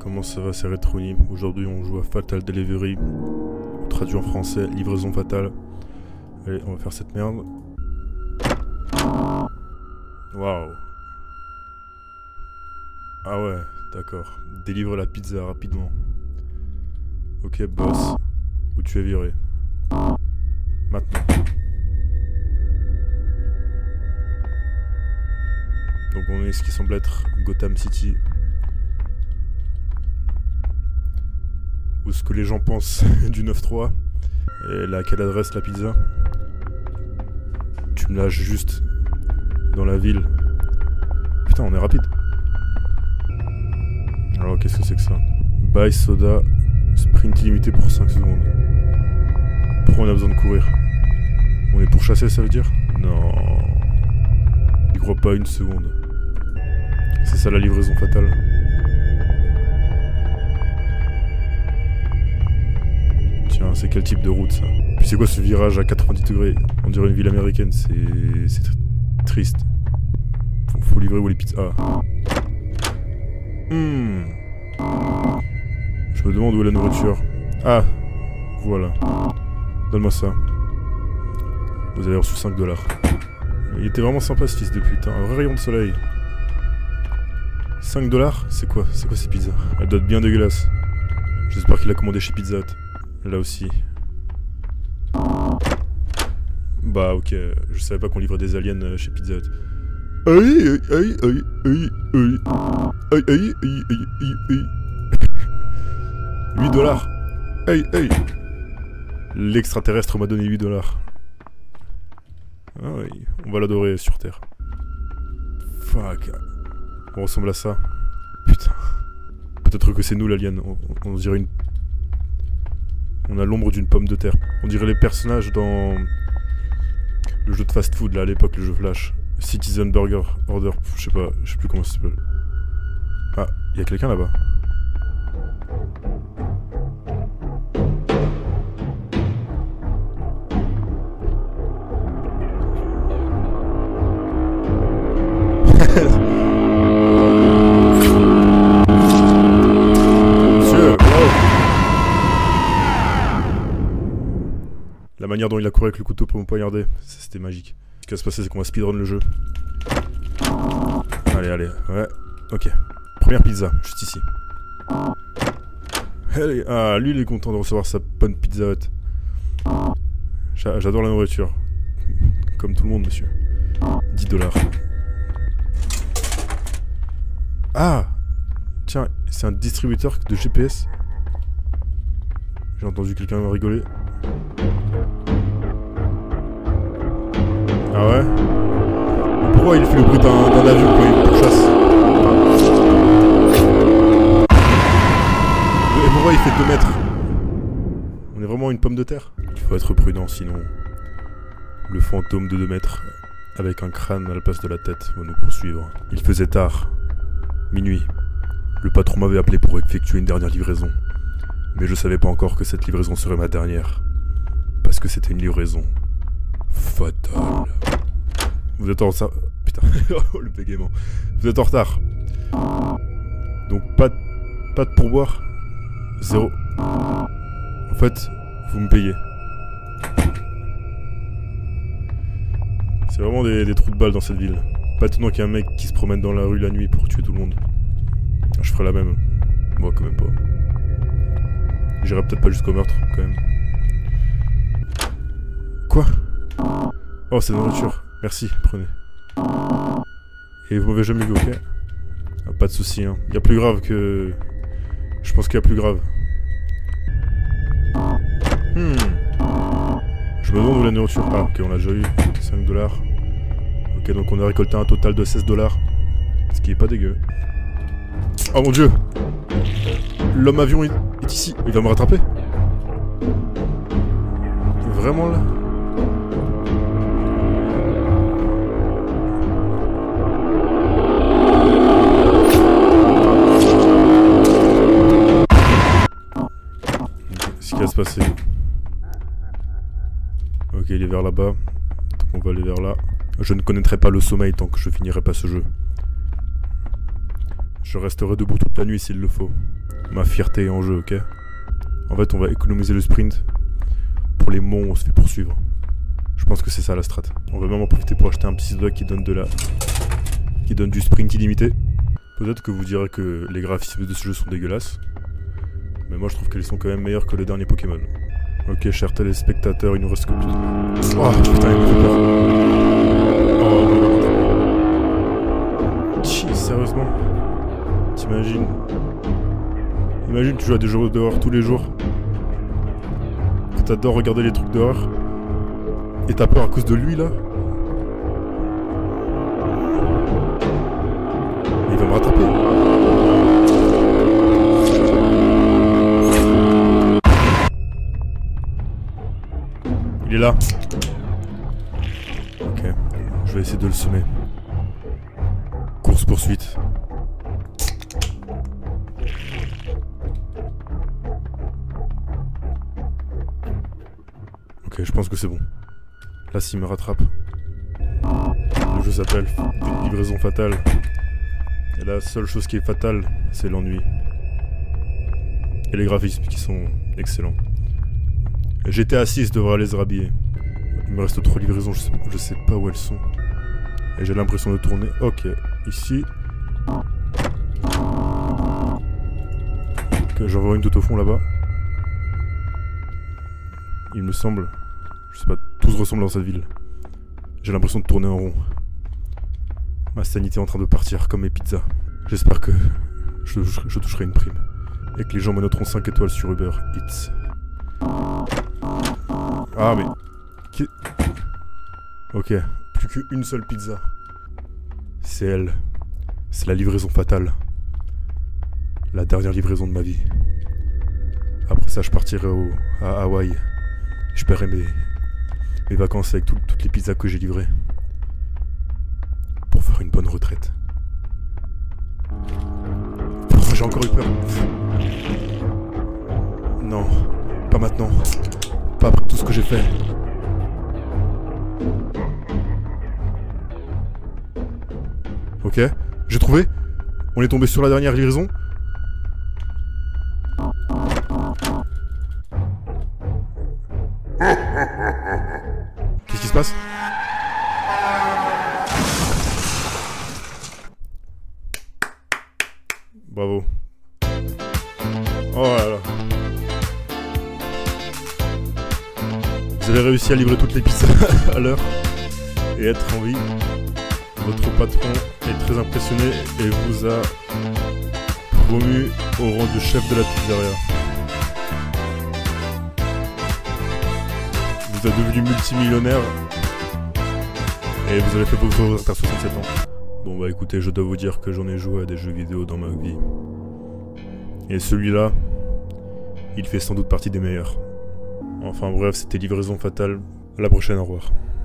Comment ça va, c'est Retroni. Aujourd'hui on joue à Fatal Delivery. Traduit en français, livraison fatale. Allez, on va faire cette merde. Waouh. Ah ouais, d'accord. Délivre la pizza rapidement. Ok boss. Où tu es viré. Maintenant. Donc on est ce qui semble être Gotham City. Ou ce que les gens pensent du 9-3. Et là, à quelle adresse la pizza? Tu me lâches juste dans la ville. Putain, on est rapide. Alors, qu'est-ce que c'est que ça? Buy soda, sprint illimité pour 5 secondes. Pourquoi on a besoin de courir? On est pourchassé, ça veut dire? Non. J'y crois pas une seconde. C'est ça la livraison fatale. Tiens, c'est quel type de route ça? Puis c'est quoi ce virage à 90 degrés? On dirait une ville américaine, c'est triste. Faut livrer où les pizzas? Ah. Je me demande où est la nourriture. Ah, voilà. Donne-moi ça. Vous avez reçu 5 $. Il était vraiment sympa ce fils de pute, hein. Un vrai rayon de soleil. 5 $? C'est quoi ces pizzas? Elles doivent être bien dégueulasses. J'espère qu'il a commandé chez Pizza Hut. Là aussi. Bah ok, je savais pas qu'on livrait des aliens chez Pizza Hut. Aïe aïe aïe aïe aïe aïe aïe aïe aïe aïe. 8 $. Aïe aïe. L'extraterrestre m'a donné 8 $. Ah oui, on va l'adorer sur Terre. Fuck. On ressemble à ça. Putain. Peut-être que c'est nous l'alien. On dirait une... On a l'ombre d'une pomme de terre. On dirait les personnages dans le jeu de fast-food là à l'époque, le jeu Flash. Citizen Burger Order, je sais plus comment ça s'appelle. Ah, il y a quelqu'un là-bas. La manière dont il a couru avec le couteau pour me poignarder, c'était magique. Ce qui va se passer, c'est qu'on va speedrun le jeu. Allez, allez, ouais, ok. Première pizza, juste ici. Allez, ah, lui il est content de recevoir sa bonne Pizza Hut. J'adore la nourriture. Comme tout le monde, monsieur. 10 $. Ah! Tiens, c'est un distributeur de GPS. J'ai entendu quelqu'un rigoler. Ah ouais? Pourquoi il fait le bruit d'un avion quand il pourchasse? Et pourquoi il fait 2 mètres? On est vraiment une pomme de terre? Il faut être prudent sinon le fantôme de 2 mètres avec un crâne à la place de la tête va nous poursuivre. Il faisait tard. Minuit. Le patron m'avait appelé pour effectuer une dernière livraison. Mais je savais pas encore que cette livraison serait ma dernière. Parce que c'était une livraison fatale. Vous êtes en retard. Putain, oh, le bégaiement. Vous êtes en retard. Donc pas de pourboire. 0. En fait, vous me payez. C'est vraiment des trous de balles dans cette ville. Pas étonnant qu'il y ait un mec qui se promène dans la rue la nuit pour tuer tout le monde. Je ferais la même. Moi quand même pas. J'irai peut-être pas jusqu'au meurtre quand même. Quoi? Oh, c'est de la nourriture. Merci, prenez. Et vous m'avez jamais vu, ok? Ah, pas de soucis, hein. Y a plus grave que... Je pense qu'il y a plus grave. Je me demande où la nourriture... Ah, ok, on l'a déjà eu. 5 $. Ok, donc on a récolté un total de 16 $. Ce qui est pas dégueu. Oh mon dieu! L'homme avion est ici. Il va me rattraper? Vraiment là? Ce qui va se passer. Ok, il est vers là-bas. Donc on va aller vers là. Je ne connaîtrai pas le sommeil tant que je finirai pas ce jeu. Je resterai debout toute la nuit s'il le faut. Ma fierté est en jeu, ok? En fait, on va économiser le sprint pour les moments où on se fait poursuivre. Je pense que c'est ça la strat. On va même en profiter pour acheter un petit doigt qui donne qui donne du sprint illimité. Peut-être que vous direz que les graphismes de ce jeu sont dégueulasses. Mais moi je trouve qu'ils sont quand même meilleurs que le dernier Pokémon. Ok, chers téléspectateurs, il nous reste que plus de... Oh putain, il me fait peur. Oh non. Sérieusement? T'imagines? Imagine tu joues à des jeux dehors tous les jours. Que t'adores regarder les trucs dehors. Et t'as peur à cause de lui là? Il va me rattraper. Il est là. Ok, je vais essayer de le semer. Course poursuite. Ok, je pense que c'est bon. Là, s'il me rattrape. Le jeu s'appelle Livraison fatale. Et la seule chose qui est fatale, c'est l'ennui. Et les graphismes qui sont excellents. GTA 6 devra les rhabiller. Il me reste 3 livraisons, je sais pas où elles sont. Et j'ai l'impression de tourner. Ok, ici. Ok, j'en vois une tout au fond là-bas. Il me semble. Je sais pas, tout se ressemble dans cette ville. J'ai l'impression de tourner en rond. Ma sanité est en train de partir, comme mes pizzas. J'espère que je toucherai une prime. Et que les gens me noteront 5 étoiles sur Uber Eats. Ah mais... Ok, plus qu'une seule pizza. C'est elle. C'est la livraison fatale. La dernière livraison de ma vie. Après ça, je partirai à Hawaï. Je paierai mes vacances avec toutes les pizzas que j'ai livrées. Pour faire une bonne retraite. Oh, j'ai encore eu peur. Non, pas maintenant. Pas après tout ce que j'ai fait. Ok, j'ai trouvé. On est tombé sur la dernière livraison. Qu'est-ce qui se passe? Bravo. Oh là là. Vous avez réussi à livrer toutes les pizzas à l'heure et être en vie. Votre patron est très impressionné et vous a promu au rang de chef de la pizzeria. Vous êtes devenu multimillionnaire et vous avez fait votre retraite à 67 ans. Bon bah écoutez, je dois vous dire que j'en ai joué à des jeux vidéo dans ma vie. Et celui-là, il fait sans doute partie des meilleurs. Enfin bref, c'était Livraison fatale. À la prochaine, au revoir.